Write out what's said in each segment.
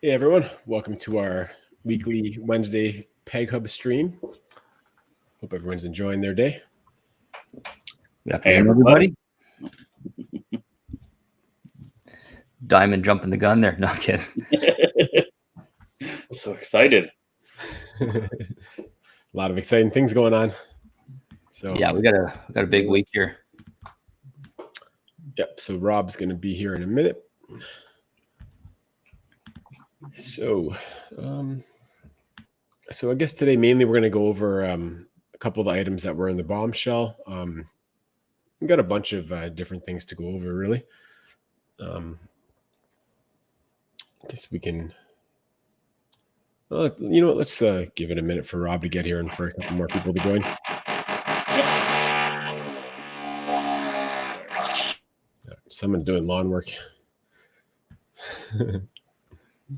Hey everyone, welcome to our weekly Wednesday Peg Hub stream. Hope everyone's enjoying their day. Good afternoon, everybody. Diamond jumping the gun there. No, I'm kidding. So excited. A lot of exciting things going on. So yeah, we got a big week here. Yep. So Rob's going to be here in a minute. So I guess today mainly we're going to go over a couple of the items that were in the bombshell. We got a bunch of different things to go over, really. I guess we can. You know what? Let's give it a minute for Rob to get here and for a couple more people to join. Someone doing lawn work.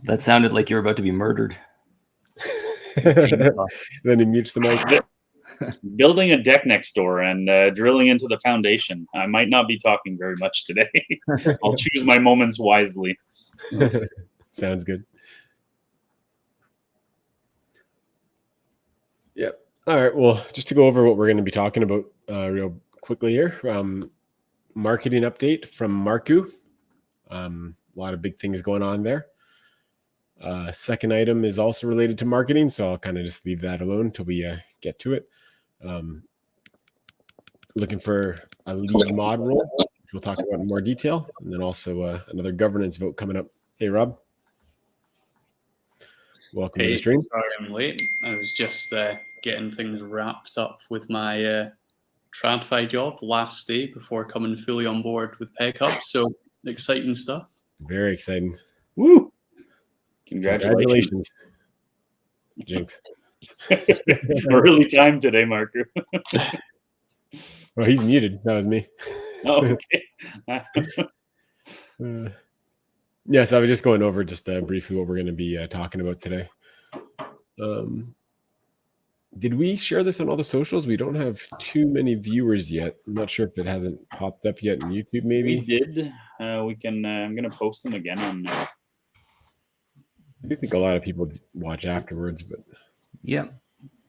That sounded like you were about to be murdered. Then he mutes the mic. Building a deck next door and drilling into the foundation. I might not be talking very much today. I'll choose my moments wisely. Sounds good. Yep. All right. Well, just to go over what we're going to be talking about real quickly here. Marketing update from Marku. A lot of big things going on there. Second item is also related to marketing, so I'll kind of just leave that alone until we get to it. Looking for a lead mod role, which we'll talk about in more detail, and then also another governance vote coming up. Hey, Rob. Welcome to the stream. Sorry I'm late. I was just getting things wrapped up with my TradFi job last day before coming fully on board with Peg Hub. So exciting stuff. Very exciting. Woo! Congratulations. Jinx. Early time today, Marku. Well, he's muted. That was me. Oh, okay. Yes, I was just going over just briefly what we're going to be talking about today. Did we share this on all the socials? We don't have too many viewers yet. I'm not sure if it hasn't popped up yet on YouTube, maybe. We did. We can. I'm going to post them again on. I do think a lot of people watch afterwards, but yeah.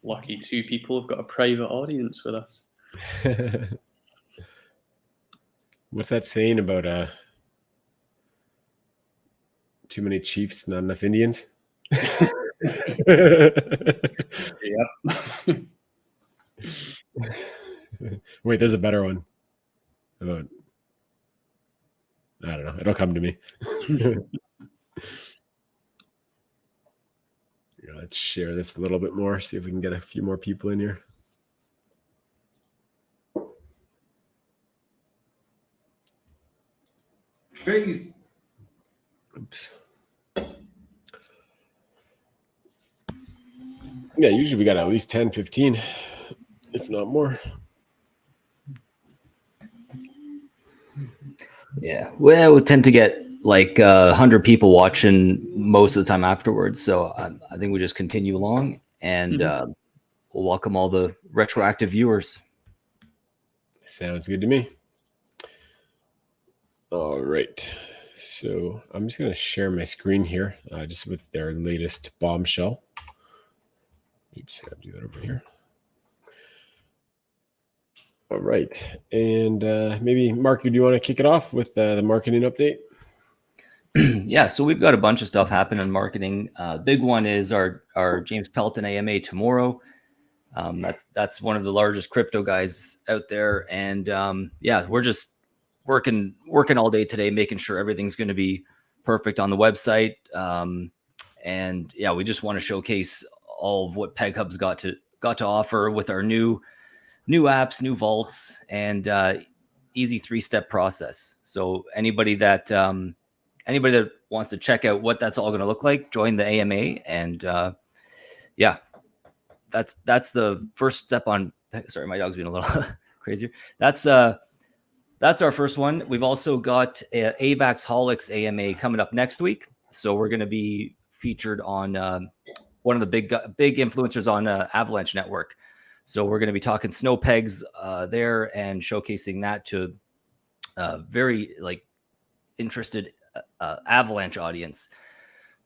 Lucky 2 people have got a private audience with us. What's that saying about too many chiefs, not enough Indians? Yep. Wait, there's a better one. About I don't know. It'll come to me. Let's share this a little bit more, see if we can get a few more people in here. Crazy. Oops. Yeah, usually we got at least 10, 15, if not more. Yeah. Well, we tend to get like 100 people watching most of the time afterwards. So I think we just continue along and we'll welcome all the retroactive viewers. Sounds good to me. All right. So I'm just going to share my screen here just with their latest bombshell. Oops, I got to do that over here. All right. And maybe, Mark, do you want to kick it off with the marketing update? Yeah, so we've got a bunch of stuff happening in marketing. Big one is our James Pelton AMA tomorrow. That's one of the largest crypto guys out there. And yeah, we're just working all day today, making sure everything's going to be perfect on the website. And yeah, we just want to showcase all of what Peg Hub's got to offer with our new apps, new vaults, and easy 3-step process. So anybody that wants to check out what that's all going to look like, join the AMA. And yeah, that's the first step on. Sorry, my dog's being a little crazier. That's our first one. We've also got AVAX Holics AMA coming up next week. So we're going to be featured on one of the big influencers on Avalanche Network. So we're going to be talking snow pegs there and showcasing that to very interested Avalanche audience.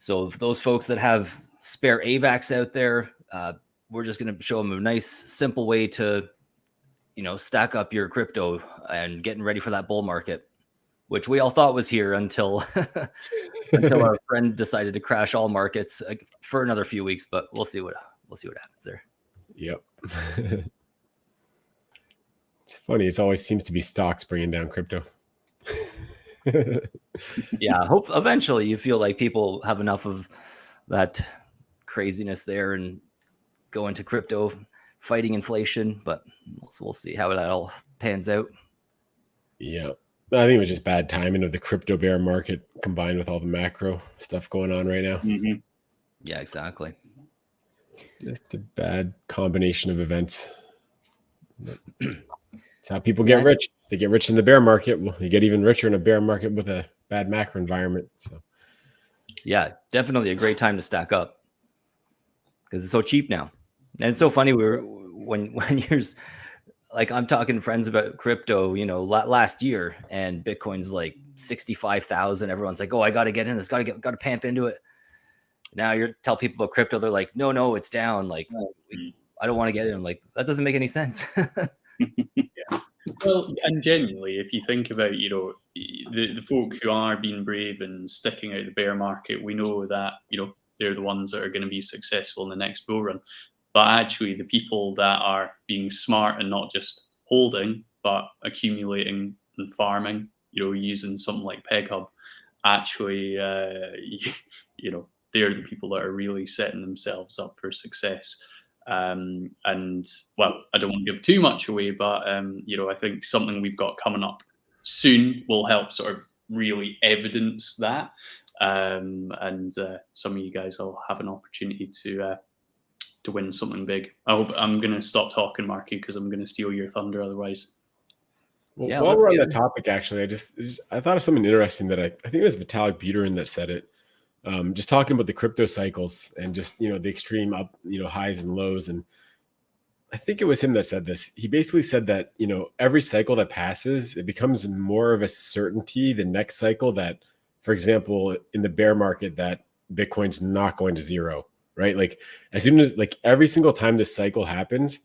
So if those folks that have spare AVAX out there, we're just going to show them a nice, simple way to, stack up your crypto and getting ready for that bull market, which we all thought was here until until our friend decided to crash all markets for another few weeks. But we'll see what happens there. Yep. It's funny. It always seems to be stocks bringing down crypto. Yeah, hope eventually you feel like people have enough of that craziness there and go into crypto fighting inflation, but we'll see how that all pans out. Yeah. I think it was just bad timing of the crypto bear market combined with all the macro stuff going on right now. Mm-hmm. Yeah, exactly. Just a bad combination of events. It's how people get rich. They get rich in the bear market. Well, you get even richer in a bear market with a bad macro environment. So, yeah, definitely a great time to stack up because it's so cheap now. And it's so funny. When you're like, I'm talking to friends about crypto, last year, and Bitcoin's like 65,000. Everyone's like, "Oh, I got to get in this. Got to pamp into it." Now you tell people about crypto, they're like, "No, it's down." Like, I don't want to get in. I'm like, that doesn't make any sense. Yeah. Well, and genuinely, if you think about, the folk who are being brave and sticking out the bear market, we know that, they're the ones that are going to be successful in the next bull run. But actually, the people that are being smart and not just holding, but accumulating and farming, using something like PegHub, actually, they're the people that are really setting themselves up for success. And well, I don't want to give too much away, but I think something we've got coming up soon will help sort of really evidence that. And some of you guys will have an opportunity to win something big. I'm going to stop talking, Marky, because I'm going to steal your thunder otherwise. well, Yeah, while let's we're on get that topic, actually, I thought of something interesting that I think it was Vitalik Buterin that said it. Just talking about the crypto cycles and just, the extreme up, highs and lows. And I think it was him that said this. He basically said that, every cycle that passes, it becomes more of a certainty the next cycle that, for example, in the bear market, that Bitcoin's not going to zero, right? Like as soon as every single time this cycle happens,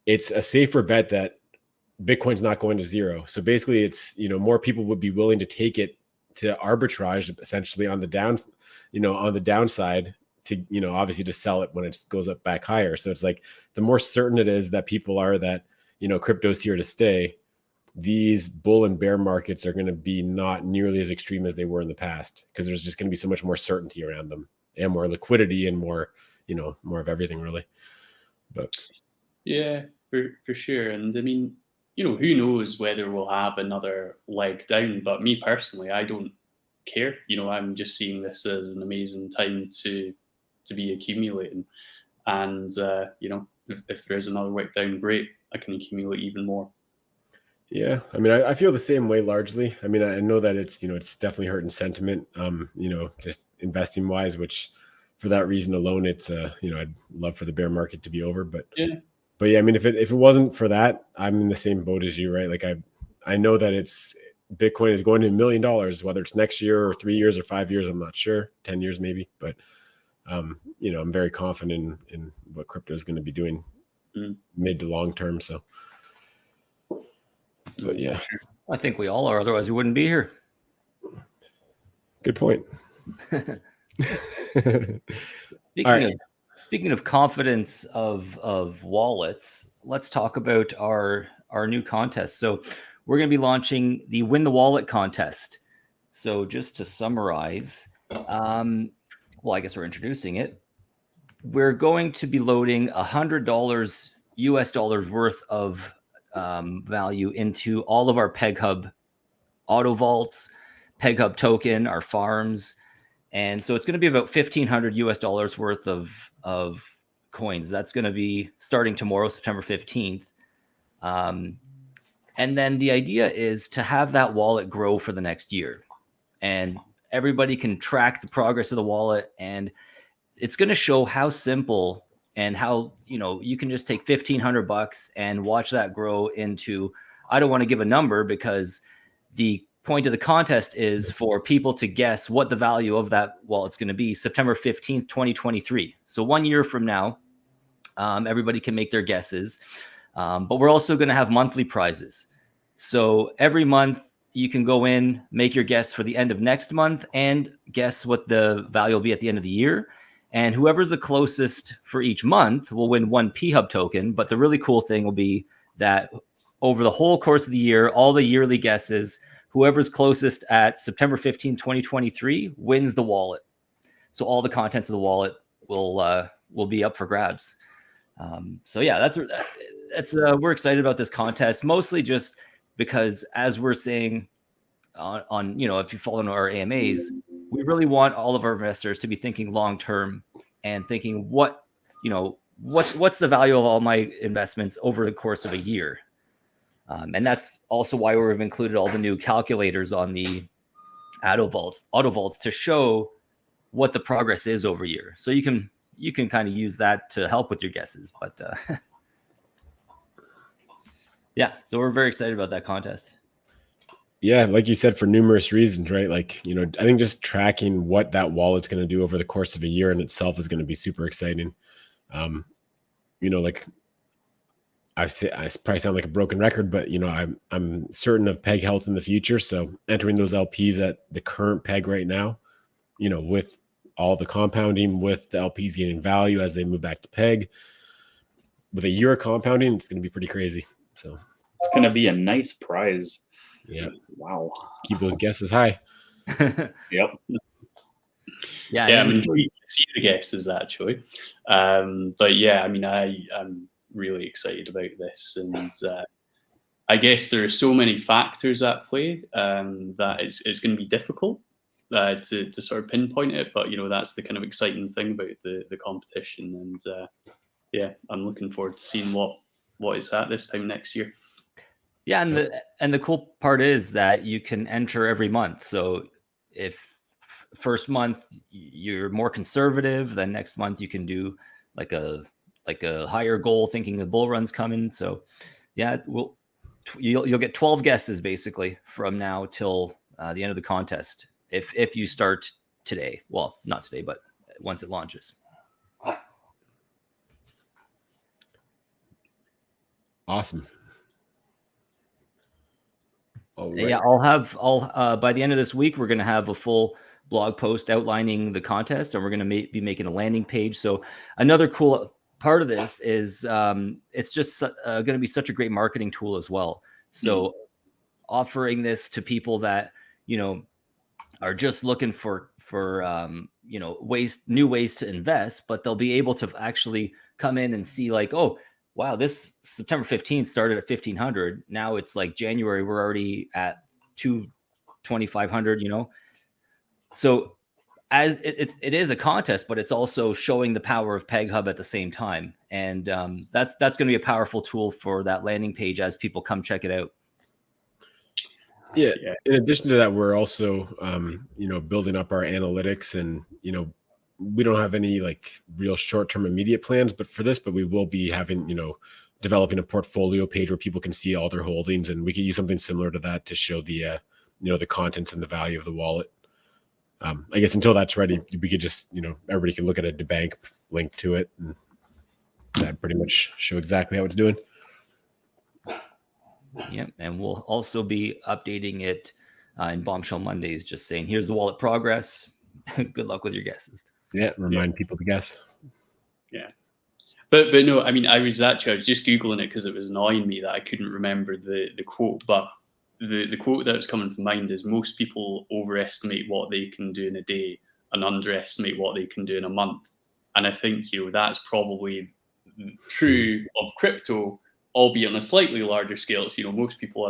it's a safer bet that Bitcoin's not going to zero. So basically it's, more people would be willing to take it to arbitrage essentially on the downside to, obviously to sell it when it goes up back higher. So it's like the more certain it is that people are that, crypto's here to stay, these bull and bear markets are going to be not nearly as extreme as they were in the past because there's just going to be so much more certainty around them and more liquidity and more, more of everything really. But yeah, for sure. And I mean, who knows whether we'll have another leg down, but me personally, I don't care. I'm just seeing this as an amazing time to be accumulating. And, if there's another wick down, great. I can accumulate even more. yeah, I mean, I feel the same way largely. I mean, I know that it's, it's definitely hurting sentiment, just investing wise, which for that reason alone, it's, I'd love for the bear market to be over, but yeah, I mean, if it wasn't for that, I'm in the same boat as you, right? Like I know that Bitcoin is going to $1 million, whether it's next year or 3 years or 5 years, I'm not sure, 10 years maybe, but I'm very confident in what crypto is going to be doing mid to long term. So, but yeah, I think we all are. Otherwise, we wouldn't be here. good point. Speaking of confidence of wallets, let's talk about our new contest. So we're going to be launching the Win the Wallet contest. So just to summarize, well, I guess we're introducing it. We're going to be loading $100 US dollars worth of value into all of our PegHub auto vaults, PegHub token, our farms. And so it's going to be about $1,500 US dollars worth of coins. That's going to be starting tomorrow, September 15th. And then the idea is to have that wallet grow for the next year. And everybody can track the progress of the wallet. And it's going to show how simple and how, you can just take $1,500 and watch that grow into, I don't want to give a number because the point of the contest is for people to guess what the value of that wallet's going to be September 15th, 2023. So 1 year from now, everybody can make their guesses. But we're also going to have monthly prizes. So every month you can go in, make your guess for the end of next month, and guess what the value will be at the end of the year. And whoever's the closest for each month will win 1 P-Hub token. But the really cool thing will be that over the whole course of the year, all the yearly guesses, whoever's closest at September 15, 2023 wins the wallet. So all the contents of the wallet will be up for grabs. So yeah, that's we're excited about this contest, mostly just because, as we're saying on if you follow our AMAs, we really want all of our investors to be thinking long term and thinking what's the value of all my investments over the course of a year. And that's also why we've included all the new calculators on the auto vaults to show what the progress is over a year. So you can kind of use that to help with your guesses. But yeah, so we're very excited about that contest. Yeah, like you said, for numerous reasons, right? Like, I think just tracking what that wallet's going to do over the course of a year in itself is going to be super exciting. Like I probably sound like a broken record, but I'm certain of peg health in the future. So entering those LPs at the current peg right now, with all the compounding, with the LPs getting value as they move back to peg, with a year of compounding, it's going to be pretty crazy. So it's going to be a nice prize. Yeah. Wow. Keep those guesses high. Yep. Yeah. I'm intrigued to see the guesses actually. But yeah, I'm really excited about this, and I guess there are so many factors at play that it's going to be difficult to sort of pinpoint it. But that's the kind of exciting thing about the competition, and yeah, I'm looking forward to seeing what is at this time next year. Yeah, and the cool part is that you can enter every month. So if first month you're more conservative, then next month you can do like a higher goal, thinking the bull run's coming. So yeah, you'll get 12 guesses basically from now till the end of the contest if you start today. Well, not today, but once it launches. Awesome. All right. Yeah, I'll by the end of this week, we're going to have a full blog post outlining the contest, and we're going to be making a landing page. So another cool part of this is it's just going to be such a great marketing tool as well. So offering this to people that, are just looking for new ways to invest, but they'll be able to actually come in and see like, oh, wow, this September 15th started at 1,500. Now it's like January, we're already at 2,500, So as it is a contest, but it's also showing the power of PegHub at the same time. And that's going to be a powerful tool for that landing page as people come check it out. Yeah. In addition to that, we're also, building up our analytics, and, we don't have any like real short-term immediate plans, but we will be having, developing a portfolio page where people can see all their holdings, and we could use something similar to that to show the, the contents and the value of the wallet. I guess until that's ready, we could just, everybody can look at a DeBank link to it, and that pretty much show exactly how it's doing. Yep. And we'll also be updating it in Bombshell Mondays, just saying, here's the wallet progress. Good luck with your guesses. Yeah. Remind people to guess. Yeah. But no, I was just Googling it because it was annoying me that I couldn't remember the quote. But the quote that was coming to mind is, most people overestimate what they can do in a day and underestimate what they can do in a month. And I think, that's probably true of crypto, albeit on a slightly larger scale. So, most people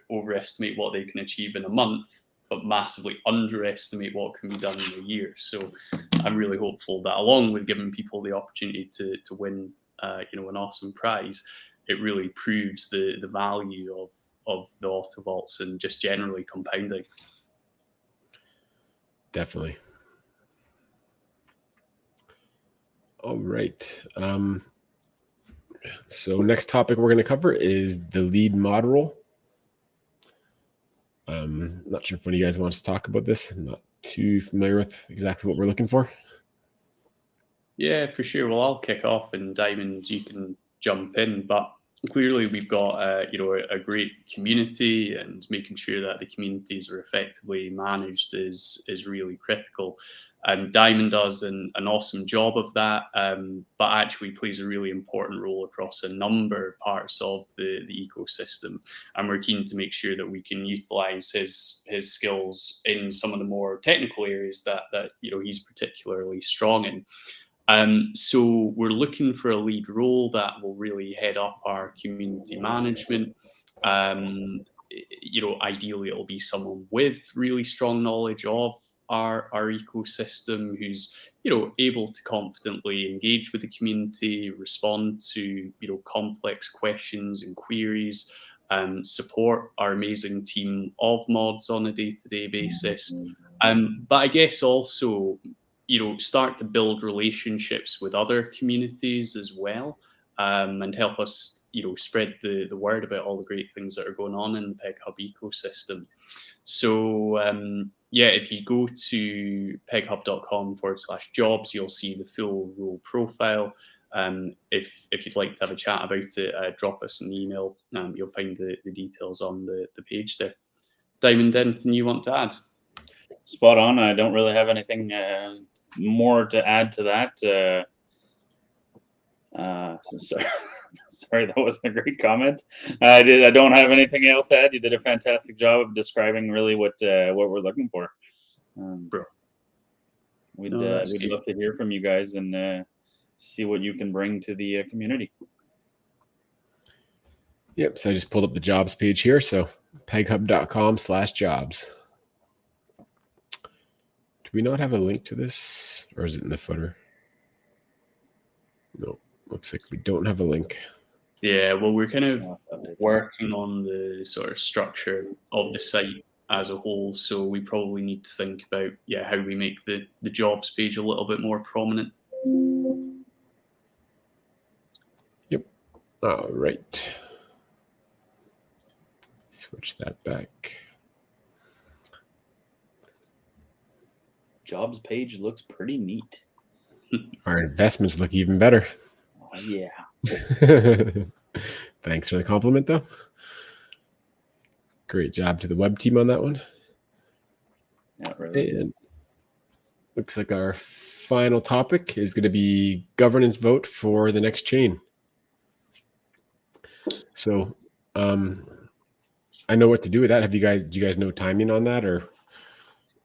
overestimate what they can achieve in a month, but massively underestimate what can be done in a year. So I'm really hopeful that, along with giving people the opportunity to win, an awesome prize, it really proves the value of the auto vaults and just generally compounding. Definitely. All right. So next topic we're going to cover is the lead model. Not sure if one of you guys wants to talk about this. I'm not too familiar with exactly what we're looking for. Yeah, for sure. Well, I'll kick off, and Diamond, you can jump in. But clearly, we've got a great community, and making sure that the communities are effectively managed is really critical. Diamond does an awesome job of that, but actually plays a really important role across a number of parts of the ecosystem. And we're keen to make sure that we can utilize his skills in some of the more technical areas that he's particularly strong in. So we're looking for a lead role that will really head up our community management. Ideally it'll be someone with really strong knowledge of our ecosystem, who's able to confidently engage with the community, respond to complex questions and queries, support our amazing team of mods on a day-to-day basis. But I guess also start to build relationships with other communities as well, and help us, spread the word about all the great things that are going on in the PegHub ecosystem. So, if you go to peghub.com/jobs, you'll see the full role profile. If you'd like to have a chat about it, drop us an email. You'll find the details on the page there. Diamond, anything you want to add? Spot on. I don't really have anything more to add to that. Sorry, that wasn't a great comment. I don't have anything else to add. You did a fantastic job of describing really what we're looking for. Bro, we'd love to hear from you guys and see what you can bring to the community. Yep. So I just pulled up the jobs page here. So peghub.com/jobs. Do we not have a link to this, or is it in the footer? No, looks like we don't have a link. Yeah, well, we're kind of working on the sort of structure of the site as a whole, so we probably need to think about how we make the jobs page a little bit more prominent. Yep. All right. Switch that back. Jobs page looks pretty neat. Our investments look even better. Yeah. Thanks for the compliment, though. Great job to the web team on that one. Not really. And looks like our final topic is going to be governance vote for the next chain. So I know what to do with that. Do you guys know timing on that, or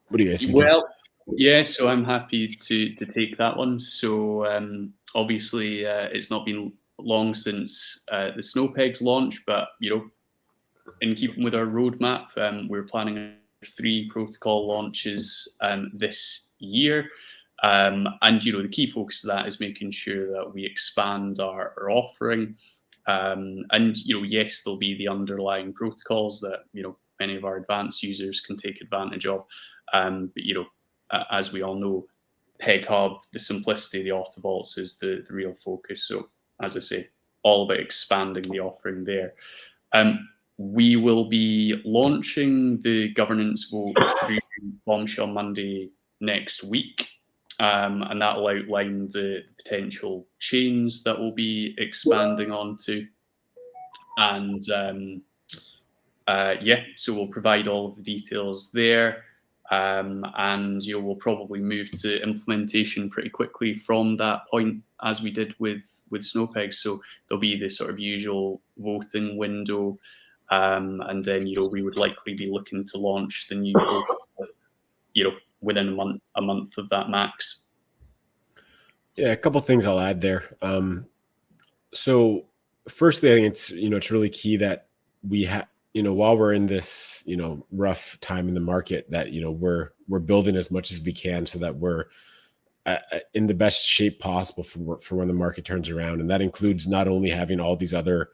what do you guys think? Well, yeah, so I'm happy to take that one. So obviously it's not been long since the Snowpegs launch, but in keeping with our roadmap, we're planning 3 protocol launches this year. And the key focus of that is making sure that we expand our offering. And yes, there'll be the underlying protocols that many of our advanced users can take advantage of. But as we all know, PegHub, the simplicity of the Autovaults is the real focus. So as I say, all about expanding the offering there. We will be launching the governance vote through Bombshell Monday next week. And that will outline the potential chains that we'll be expanding onto. And so we'll provide all of the details there. And we'll probably move to implementation pretty quickly from that point, as we did with Snowpegs. So there'll be this sort of usual voting window, and then we would likely be looking to launch the new vote, within a month of that max. Yeah, a couple things I'll add there. So firstly, I think it's really key that we have, while we're in this, rough time in the market, that, we're building as much as we can so that we're in the best shape possible for when the market turns around. And that includes not only having all these other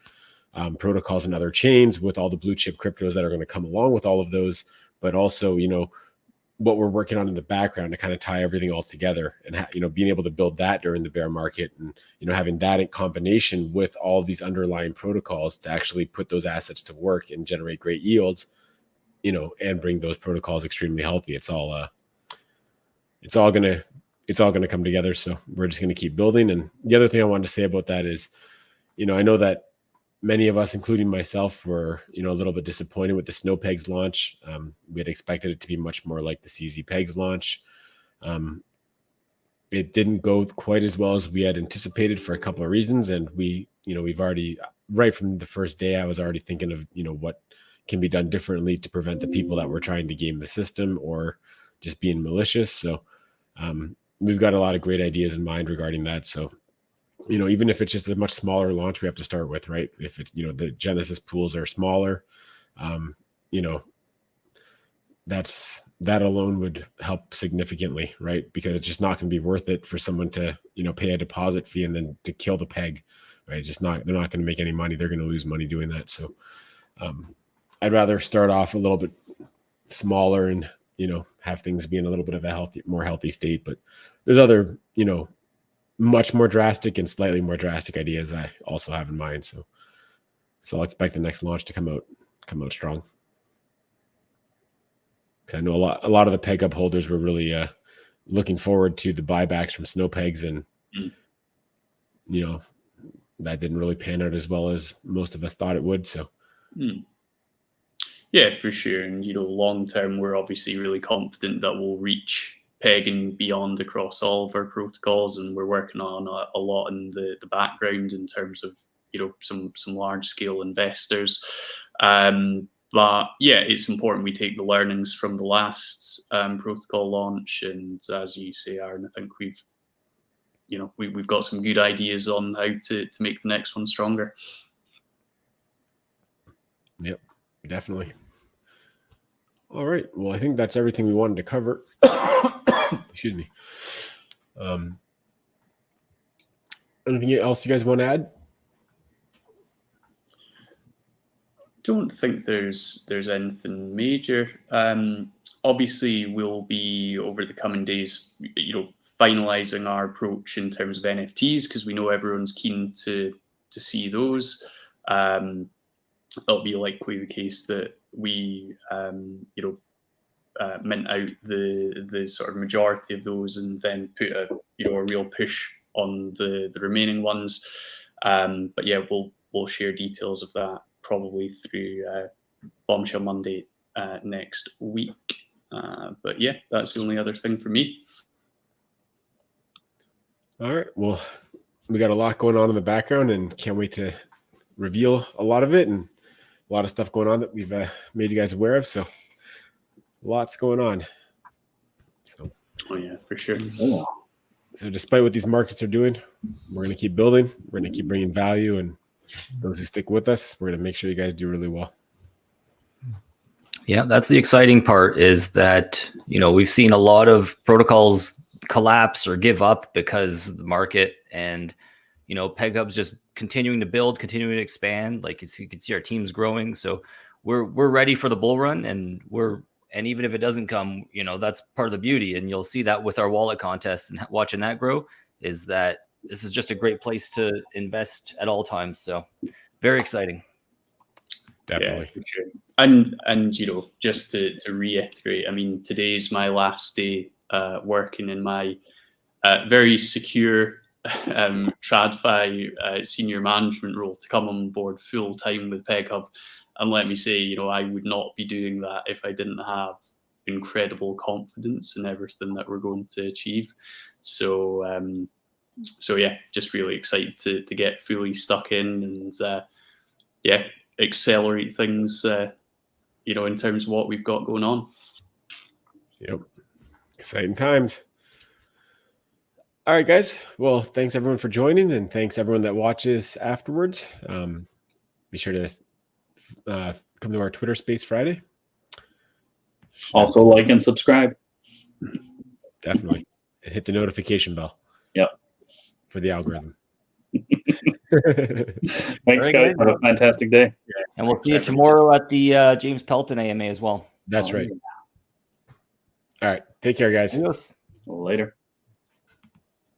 protocols and other chains with all the blue chip cryptos that are going to come along with all of those, but also, what we're working on in the background to kind of tie everything all together, and being able to build that during the bear market, and having that in combination with all these underlying protocols to actually put those assets to work and generate great yields, and bring those protocols extremely healthy. It's all gonna come together. So we're just gonna keep building. And the other thing I wanted to say about that is, I know that many of us, including myself, were a little bit disappointed with the Snow Pegs launch. We had expected it to be much more like the CZ Pegs launch. It didn't go quite as well as we had anticipated for a couple of reasons, and we've already, right from the first day, I was already thinking of what can be done differently to prevent the people that were trying to game the system or just being malicious. So we've got a lot of great ideas in mind regarding that. So even if it's just a much smaller launch we have to start with, right? If it's the Genesis pools are smaller, that alone would help significantly, right? Because it's just not going to be worth it for someone to pay a deposit fee and then to kill the peg, right? They're not going to make any money. They're going to lose money doing that. So I'd rather start off a little bit smaller and have things be in a little bit of a more healthy state. But there's other much more drastic and slightly more drastic ideas I also have in mind. So I'll expect the next launch to come out strong. I know a lot of the peg up holders were really looking forward to the buybacks from Snow Pegs, and that didn't really pan out as well as most of us thought it would. So yeah, for sure. And long term, we're obviously really confident that we'll reach peg and beyond across all of our protocols, and we're working on a lot in the background in terms of some large scale investors. But yeah, it's important we take the learnings from the last protocol launch, and as you say, Aaron, I think we've got some good ideas on how to make the next one stronger. Yep, definitely. All right. Well, I think that's everything we wanted to cover. Excuse me. Anything else you guys want to add? Don't think there's anything major. Obviously, we'll be over the coming days, finalizing our approach in terms of NFTs, because we know everyone's keen to see those. That'll be likely the case that we mint out the sort of majority of those, and then put a real push on the remaining ones. But yeah, we'll share details of that probably through Bombshell Monday next week. But yeah, that's the only other thing for me. All right. Well, we got a lot going on in the background, and can't wait to reveal a lot of it, and a lot of stuff going on that we've made you guys aware of. So lots going on. So oh yeah, for sure. So despite what these markets are doing, we're going to keep building. We're going to keep bringing value, and those who stick with us, we're going to make sure you guys do really well. Yeah, that's the exciting part, is that, we've seen a lot of protocols collapse or give up because of the market, and, PegHub's just continuing to build, continuing to expand. Like you can see our team's growing. So we're ready for the bull run, and even if it doesn't come, that's part of the beauty. And you'll see that with our wallet contest and watching that grow, is that this is just a great place to invest at all times. So very exciting. Definitely. Yeah, for sure. And just to reiterate, I mean, today's my last day working in my very secure TradFi senior management role, to come on board full time with PegHub. And let me say, I would not be doing that if I didn't have incredible confidence in everything that we're going to achieve. So yeah, just really excited to get fully stuck in, and accelerate things, in terms of what we've got going on. Yep. Exciting times. All right, guys. Well, thanks everyone for joining, and thanks everyone that watches afterwards. Be sure to come to our Twitter Space Friday. Also like and subscribe. Definitely. And hit the notification bell. Yep. For the algorithm. Thanks, guys. Have a fantastic day. And we'll see you tomorrow at the James Pelton AMA as well. That's right. All right. Take care, guys. Later.